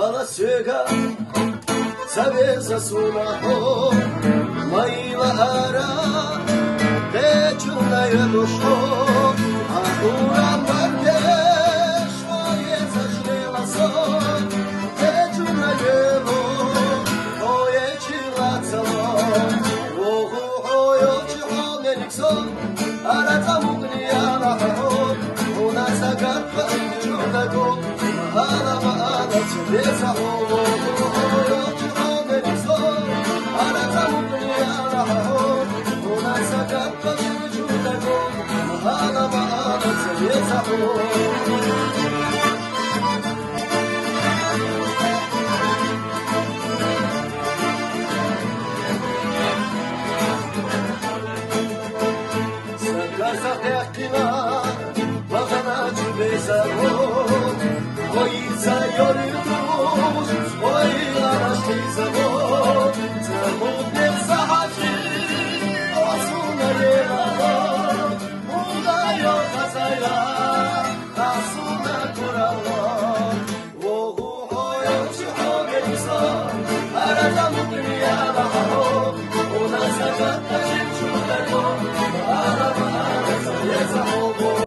Alasega Sabeza sunaho Maila ara Tečuna je došlo A ura markeš Moje zažnjela son Tečuna jelo Moje čilacalo Ohu hojoči homenik son Araca mugnijala hahon Una zagadka čudago Mahala mahala cebeza ovo Hojoči homenik son Araca mugnijala hahon Una zagadka čudago Mahala mahala cebeza ovo Vojica joritus, vojila našli zavod, zamutne zahači, osuna jelalo, udajo hazajla, asuna kuralo, vohu hojoči hogenislo, ara zamutne